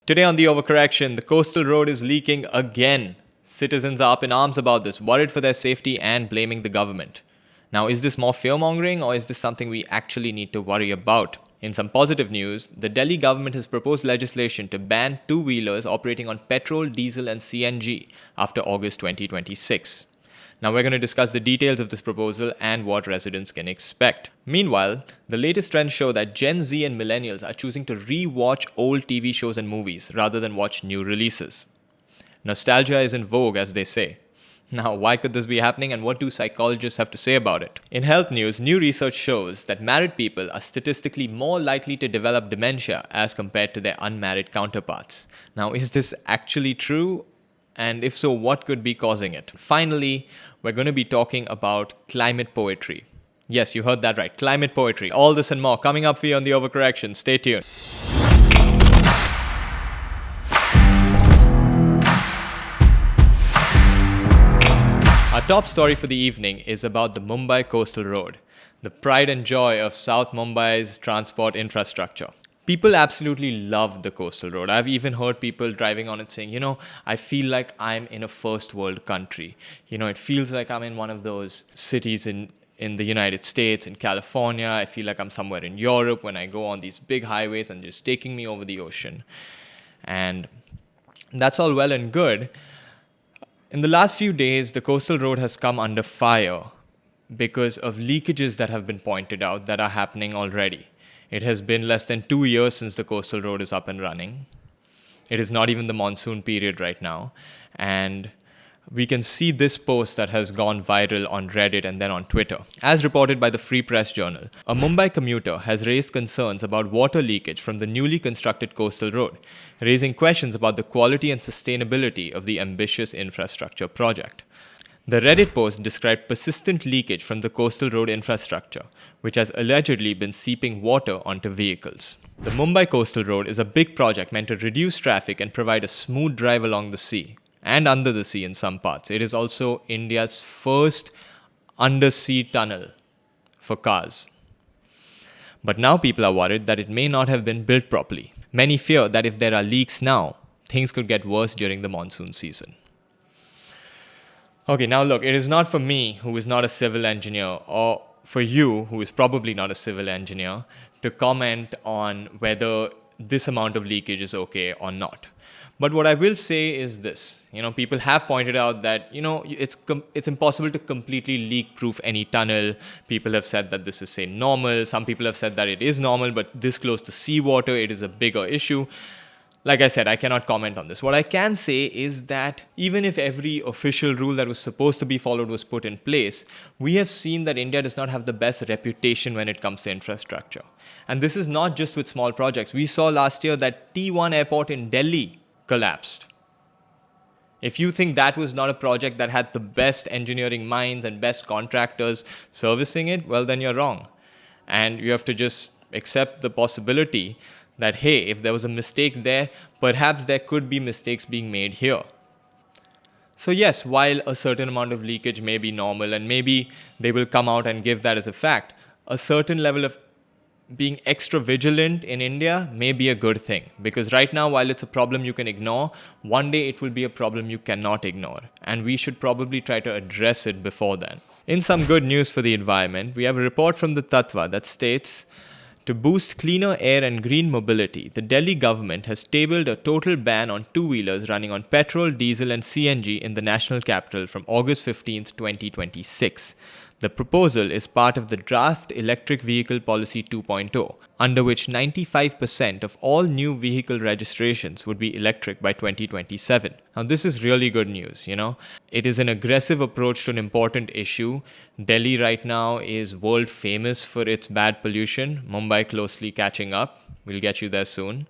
Today on The Overcorrection, the coastal road is leaking again. Citizens are up in arms about this, worried for their safety and blaming the government. Now, is this more fear-mongering or is this something we actually need to worry about? In some positive news, the Delhi government has proposed legislation to ban two-wheelers operating on petrol, diesel and CNG after August 2026. Now we're going to discuss the details of this proposal and what residents can expect. Meanwhile, the latest trends show that Gen Z and millennials are choosing to re-watch old TV shows and movies rather than watch new releases. Nostalgia is in vogue, as they say. Now, why could this be happening and what do psychologists have to say about it? In health news, new research shows that married people are statistically more likely to develop dementia as compared to their unmarried counterparts. Now, is this actually true? And if so, what could be causing it? Finally, we're going to be talking about climate poetry. Yes, you heard that right. Climate poetry. All this and more coming up for you on The Overcorrection. Stay tuned. Our top story for the evening is about the Mumbai Coastal Road, the pride and joy of South Mumbai's transport infrastructure. People absolutely love the coastal road. I've even heard people driving on it saying, I feel like I'm in a first world country. It feels like I'm in one of those cities in the United States, in California. I feel like I'm somewhere in Europe when I go on these big highways and just taking me over the ocean. And that's all well and good. In the last few days, the coastal road has come under fire because of leakages that have been pointed out that are happening already. It has been less than 2 years since the coastal road is up and running. It is not even the monsoon period right now. And we can see this post that has gone viral on Reddit and then on Twitter. As reported by the Free Press Journal, a Mumbai commuter has raised concerns about water leakage from the newly constructed coastal road, raising questions about the quality and sustainability of the ambitious infrastructure project. The Reddit post described persistent leakage from the coastal road infrastructure, which has allegedly been seeping water onto vehicles. The Mumbai Coastal Road is a big project meant to reduce traffic and provide a smooth drive along the sea, and under the sea in some parts. It is also India's first undersea tunnel for cars. But now people are worried that it may not have been built properly. Many fear that if there are leaks now, things could get worse during the monsoon season. Okay, now look, it is not for me, who is not a civil engineer, or for you, who is probably not a civil engineer, to comment on whether this amount of leakage is okay or not. But what I will say is this. People have pointed out that, it's impossible to completely leak-proof any tunnel. People have said that this is, say, normal. Some people have said that it is normal, but this close to seawater, it is a bigger issue. Like I said, I cannot comment on this. What I can say is that even if every official rule that was supposed to be followed was put in place, we have seen that India does not have the best reputation when it comes to infrastructure. And this is not just with small projects. We saw last year that T1 airport in Delhi collapsed. If you think that was not a project that had the best engineering minds and best contractors servicing it, well, then you're wrong. And you have to just accept the possibility that, hey, if there was a mistake there, perhaps there could be mistakes being made here. So yes, while a certain amount of leakage may be normal and maybe they will come out and give that as a fact, a certain level of being extra vigilant in India may be a good thing. Because right now, while it's a problem you can ignore, one day it will be a problem you cannot ignore. And we should probably try to address it before then. In some good news for the environment, we have a report from the Tatva that states, to boost cleaner air and green mobility, the Delhi government has tabled a total ban on two-wheelers running on petrol, diesel and CNG in the national capital from August 15, 2026. The proposal is part of the Draft Electric Vehicle Policy 2.0, under which 95% of all new vehicle registrations would be electric by 2027. Now, this is really good news, It is an aggressive approach to an important issue. Delhi right now is world famous for its bad pollution. Mumbai closely catching up. We'll get you there soon.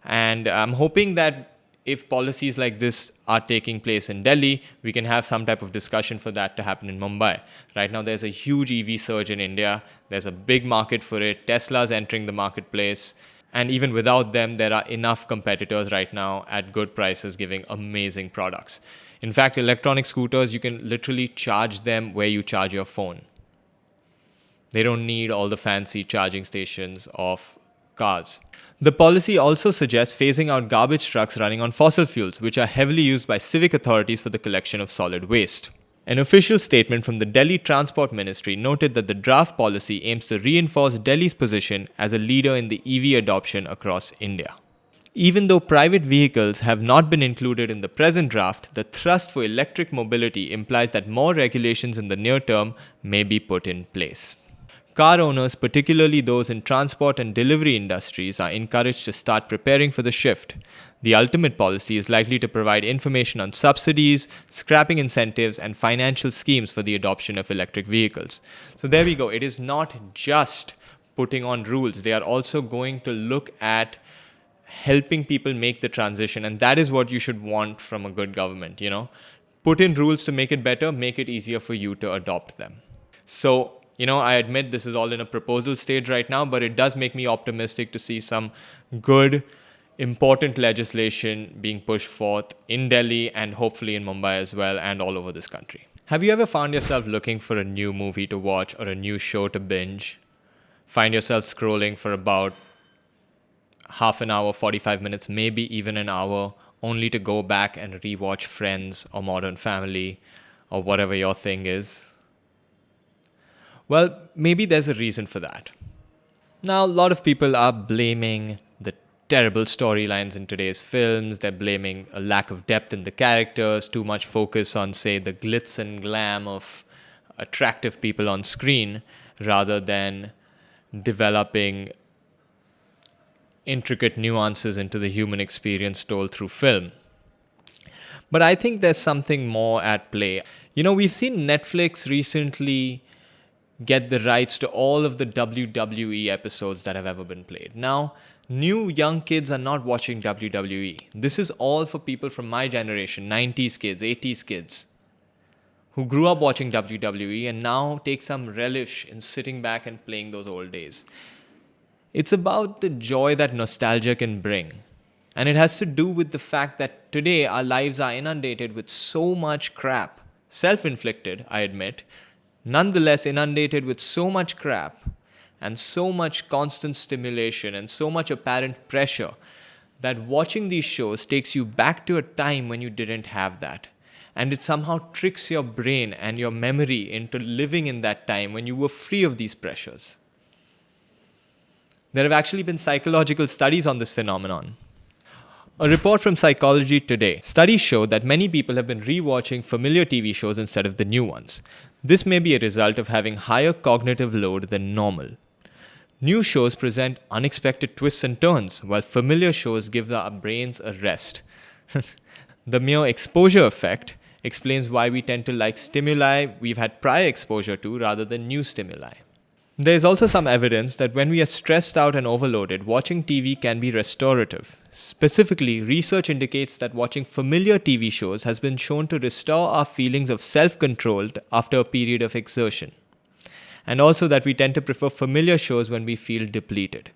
And I'm hoping that if policies like this are taking place in Delhi, we can have some type of discussion for that to happen in Mumbai. Right now, there's a huge EV surge in India. There's a big market for it. Tesla's entering the marketplace. And even without them, there are enough competitors right now at good prices giving amazing products. In fact, electronic scooters, you can literally charge them where you charge your phone. They don't need all the fancy charging stations of cars. The policy also suggests phasing out garbage trucks running on fossil fuels, which are heavily used by civic authorities for the collection of solid waste. An official statement from the Delhi Transport Ministry noted that the draft policy aims to reinforce Delhi's position as a leader in the EV adoption across India. Even though private vehicles have not been included in the present draft, the thrust for electric mobility implies that more regulations in the near term may be put in place. Car owners, particularly those in transport and delivery industries, are encouraged to start preparing for the shift. The ultimate policy is likely to provide information on subsidies, scrapping incentives, and financial schemes for the adoption of electric vehicles. So there we go. It is not just putting on rules. They are also going to look at helping people make the transition, and that is what you should want from a good government. Put in rules to make it better, make it easier for you to adopt them. So I admit this is all in a proposal stage right now, but it does make me optimistic to see some good, important legislation being pushed forth in Delhi and hopefully in Mumbai as well, and all over this country. Have you ever found yourself looking for a new movie to watch or a new show to binge? Find yourself scrolling for about half an hour, 45 minutes, maybe even an hour, only to go back and rewatch Friends or Modern Family or whatever your thing is? Well, maybe there's a reason for that. Now, a lot of people are blaming the terrible storylines in today's films. They're blaming a lack of depth in the characters, too much focus on, say, the glitz and glam of attractive people on screen, rather than developing intricate nuances into the human experience told through film. But I think there's something more at play. We've seen Netflix recently get the rights to all of the WWE episodes that have ever been played. Now, new young kids are not watching WWE. This is all for people from my generation, 90s kids, 80s kids, who grew up watching WWE and now take some relish in sitting back and playing those old days. It's about the joy that nostalgia can bring. And it has to do with the fact that today our lives are inundated with so much crap. Self-inflicted, I admit. Nonetheless, inundated with so much crap and so much constant stimulation and so much apparent pressure that watching these shows takes you back to a time when you didn't have that. And it somehow tricks your brain and your memory into living in that time when you were free of these pressures. There have actually been psychological studies on this phenomenon. A report from Psychology Today. Studies show that many people have been rewatching familiar TV shows instead of the new ones. This may be a result of having higher cognitive load than normal. New shows present unexpected twists and turns, while familiar shows give our brains a rest. The mere exposure effect explains why we tend to like stimuli we've had prior exposure to rather than new stimuli. There is also some evidence that when we are stressed out and overloaded, watching TV can be restorative. Specifically, research indicates that watching familiar TV shows has been shown to restore our feelings of self-control after a period of exertion. And also that we tend to prefer familiar shows when we feel depleted.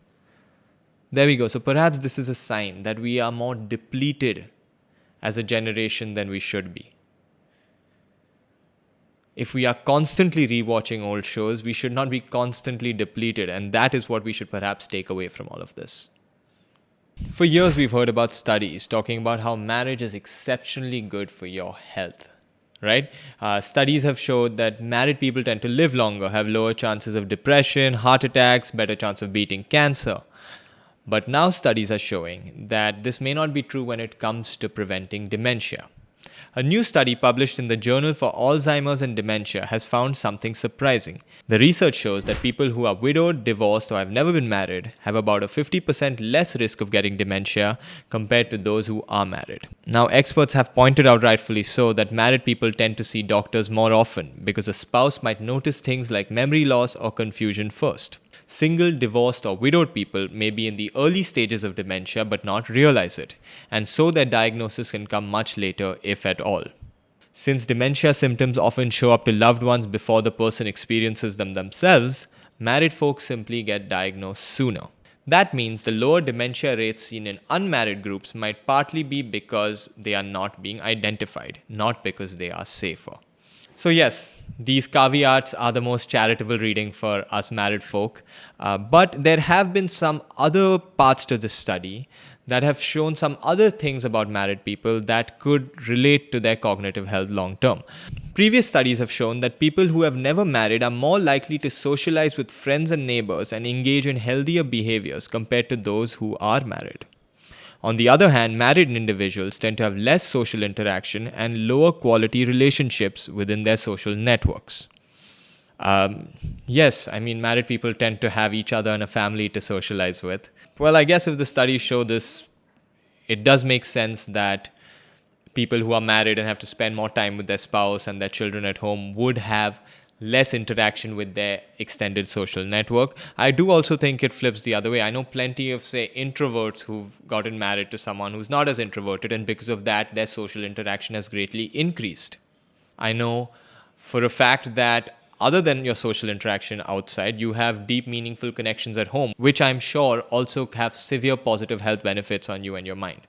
There we go. So perhaps this is a sign that we are more depleted as a generation than we should be. If we are constantly rewatching old shows, we should not be constantly depleted, and that is what we should perhaps take away from all of this. For years, we've heard about studies talking about how marriage is exceptionally good for your health, right? Studies have showed that married people tend to live longer, have lower chances of depression, heart attacks, better chance of beating cancer. But now studies are showing that this may not be true when it comes to preventing dementia. A new study published in the Journal for Alzheimer's and Dementia has found something surprising. The research shows that people who are widowed, divorced, or have never been married have about a 50% less risk of getting dementia compared to those who are married. Now, experts have pointed out, rightfully so, that married people tend to see doctors more often because a spouse might notice things like memory loss or confusion first. Single, divorced, or widowed people may be in the early stages of dementia but not realize it, and so their diagnosis can come much later, if at all. Since dementia symptoms often show up to loved ones before the person experiences them themselves, married folks simply get diagnosed sooner. That means the lower dementia rates seen in unmarried groups might partly be because they are not being identified, not because they are safer. So, yes, these caveats are the most charitable reading for us married folk. But there have been some other parts to this study that have shown some other things about married people that could relate to their cognitive health long term. Previous studies have shown that people who have never married are more likely to socialize with friends and neighbors and engage in healthier behaviors compared to those who are married. On the other hand, married individuals tend to have less social interaction and lower quality relationships within their social networks. Yes, I mean, married people tend to have each other and a family to socialize with. Well, I guess if the studies show this, it does make sense that people who are married and have to spend more time with their spouse and their children at home would have less interaction with their extended social network. I do also think it flips the other way. I know plenty of, say, introverts who've gotten married to someone who's not as introverted, and because of that, their social interaction has greatly increased. I know for a fact that other than your social interaction outside, you have deep, meaningful connections at home, which I'm sure also have severe positive health benefits on you and your mind.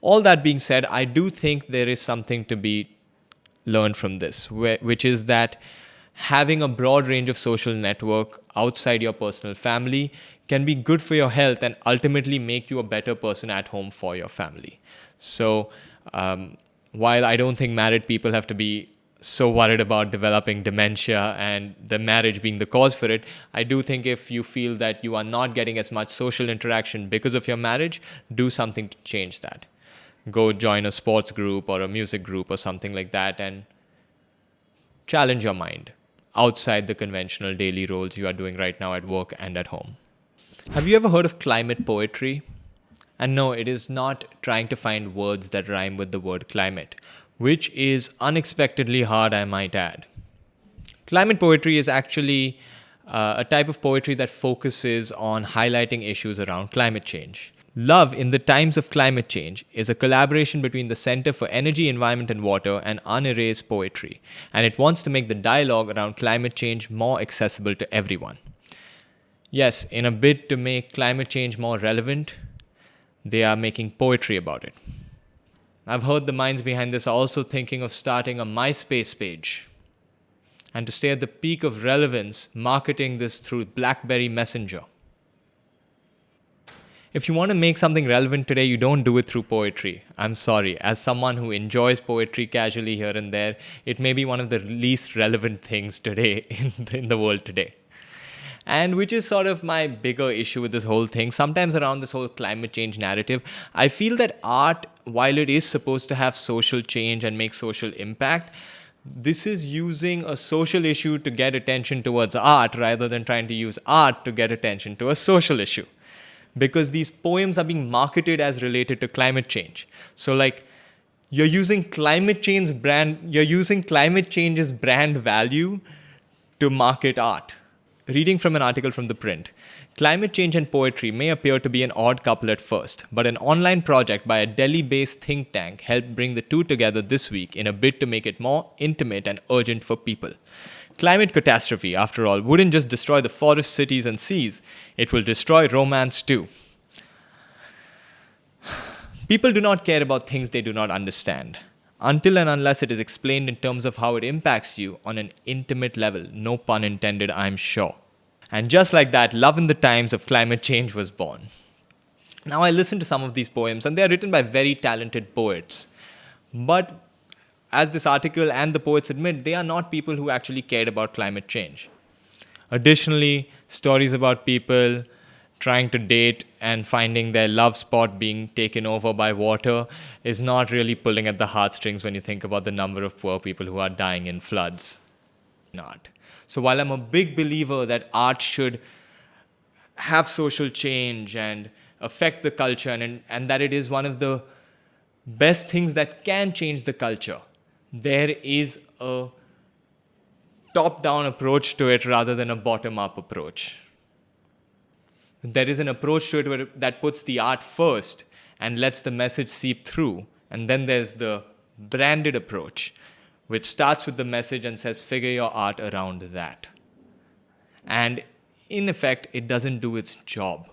All that being said, I do think there is something to be learned from this, which is that having a broad range of social network outside your personal family can be good for your health and ultimately make you a better person at home for your family. So, while I don't think married people have to be so worried about developing dementia and the marriage being the cause for it, I do think if you feel that you are not getting as much social interaction because of your marriage, do something to change that. Go join a sports group or a music group or something like that and challenge your mind outside the conventional daily roles you are doing right now at work and at home. Have you ever heard of climate poetry? And no, it is not trying to find words that rhyme with the word climate, which is unexpectedly hard, I might add. Climate poetry is actually a type of poetry that focuses on highlighting issues around climate change. Love in the Times of Climate Change is a collaboration between the Center for Energy, Environment and Water and Unerased Poetry, and it wants to make the dialogue around climate change more accessible to everyone. Yes, in a bid to make climate change more relevant, they are making poetry about it. I've heard the minds behind this are also thinking of starting a MySpace page, and to stay at the peak of relevance, marketing this through BlackBerry Messenger. If you want to make something relevant today, you don't do it through poetry. I'm sorry. As someone who enjoys poetry casually here and there, it may be one of the least relevant things today in the world today. And which is sort of my bigger issue with this whole thing. Sometimes around this whole climate change narrative, I feel that art, while it is supposed to have social change and make social impact, this is using a social issue to get attention towards art rather than trying to use art to get attention to a social issue. Because these poems are being marketed as related to climate change. So like you're using climate change's brand value to market art. Reading from an article from The Print, climate change and poetry may appear to be an odd couple at first, but an online project by a Delhi-based think tank helped bring the two together this week in a bid to make it more intimate and urgent for people. Climate catastrophe, after all, wouldn't just destroy the forests, cities, and seas. It will destroy romance too. People do not care about things they do not understand, until and unless it is explained in terms of how it impacts you on an intimate level. No pun intended, I'm sure. And just like that, Love in the Times of Climate Change was born. Now, I listened to some of these poems, and they are written by very talented poets. But as this article and the poets admit, they are not people who actually cared about climate change. Additionally, stories about people trying to date and finding their love spot being taken over by water is not really pulling at the heartstrings when you think about the number of poor people who are dying in floods. Not. So while I'm a big believer that art should have social change and affect the culture and that it is one of the best things that can change the culture, there is a top-down approach to it rather than a bottom-up approach. There is an approach to it that puts the art first and lets the message seep through. And then there's the branded approach, which starts with the message and says, figure your art around that. And in effect, it doesn't do its job.